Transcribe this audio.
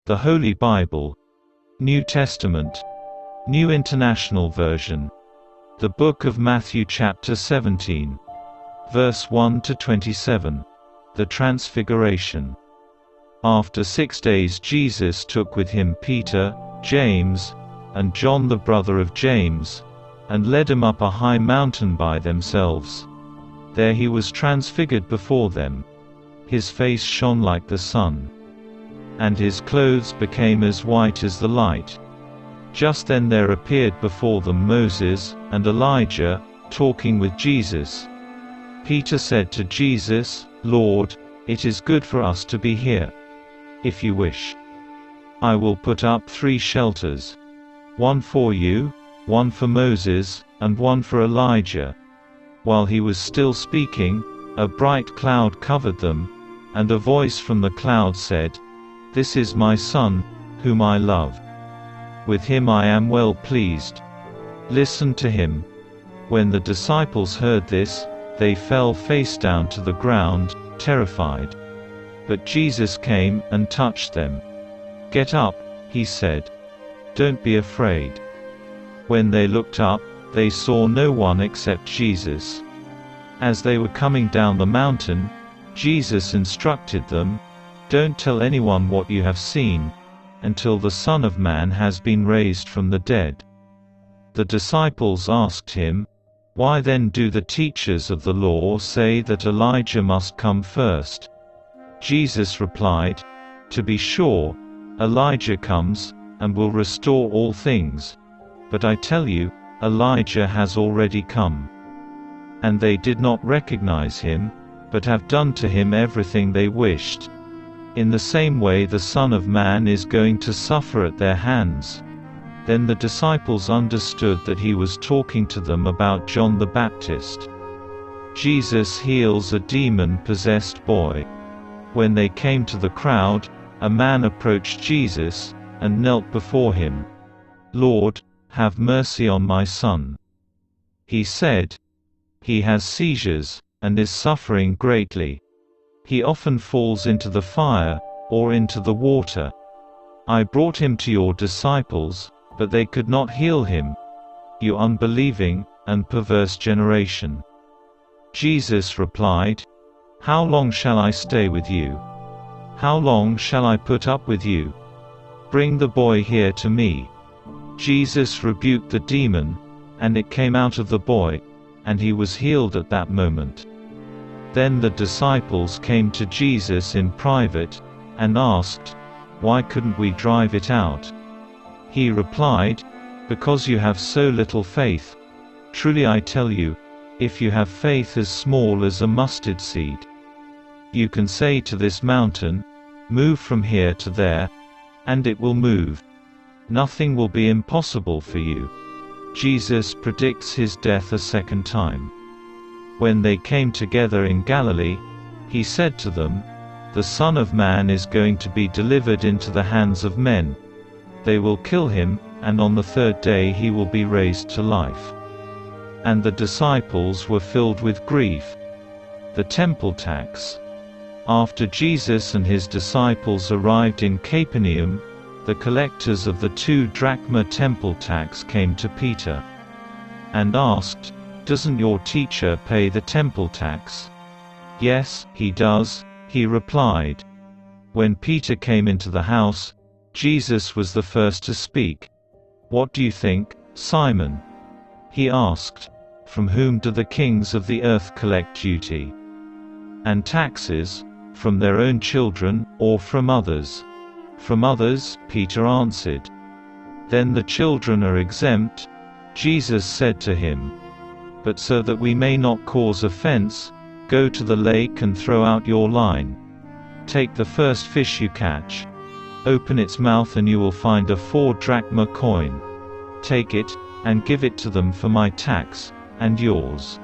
The Holy Bible, New Testament, New International Version. The Book of Matthew chapter 17. Verse 1 to 27. The Transfiguration. After 6 days Jesus took with him Peter, James, and John the brother of James, and led them up a high mountain by themselves. There he was transfigured before them. His face shone like the sun, and his clothes became as white as the light. Just then there appeared before them Moses and Elijah, talking with Jesus. Peter said to Jesus, "Lord, it is good for us to be here. If you wish, I will put up 3 shelters. One for you, one for Moses, and one for Elijah." While he was still speaking, a bright cloud covered them, and a voice from the cloud said, "This is my Son, whom I love. With him I am well pleased. Listen to him." When the disciples heard this, they fell face down to the ground, terrified. But Jesus came and touched them. "Get up," he said. "Don't be afraid." When they looked up, they saw no one except Jesus. As they were coming down the mountain, Jesus instructed them, "Don't tell anyone what you have seen, until the Son of Man has been raised from the dead." The disciples asked him, "Why then do the teachers of the law say that Elijah must come first?" Jesus replied, "To be sure, Elijah comes, and will restore all things. But I tell you, Elijah has already come. And they did not recognize him, but have done to him everything they wished. In the same way the Son of Man is going to suffer at their hands." Then the disciples understood that he was talking to them about John the Baptist. Jesus heals a demon-possessed boy. When they came to the crowd, a man approached Jesus, and knelt before him. "Lord, have mercy on my son. He said, he has seizures, and is suffering greatly. He often falls into the fire, or into the water. I brought him to your disciples, but they could not heal him. You unbelieving and perverse generation." Jesus replied, "How long shall I stay with you? How long shall I put up with you? Bring the boy here to me." Jesus rebuked the demon, and it came out of the boy, and he was healed at that moment. Then the disciples came to Jesus in private, and asked, "Why couldn't we drive it out?" He replied, "Because you have so little faith. Truly I tell you, if you have faith as small as a mustard seed, you can say to this mountain, 'Move from here to there,' and it will move. Nothing will be impossible for you." Jesus predicts his death a second time. When they came together in Galilee, he said to them, "The Son of Man is going to be delivered into the hands of men. They will kill him, and on the 3rd day he will be raised to life." And the disciples were filled with grief. The temple tax. After Jesus and his disciples arrived in Capernaum, the collectors of the 2 drachma temple tax came to Peter and asked, "Doesn't your teacher pay the temple tax?" "Yes, he does," he replied. When Peter came into the house, Jesus was the first to speak. "What do you think, Simon?" he asked. "From whom do the kings of the earth collect duty and taxes? From their own children, or from others?" "From others," Peter answered. "Then the children are exempt." Jesus said to him, "But so that we may not cause offense, go to the lake and throw out your line. Take the first fish you catch. Open its mouth and you will find a 4 drachma coin. Take it, and give it to them for my tax, and yours."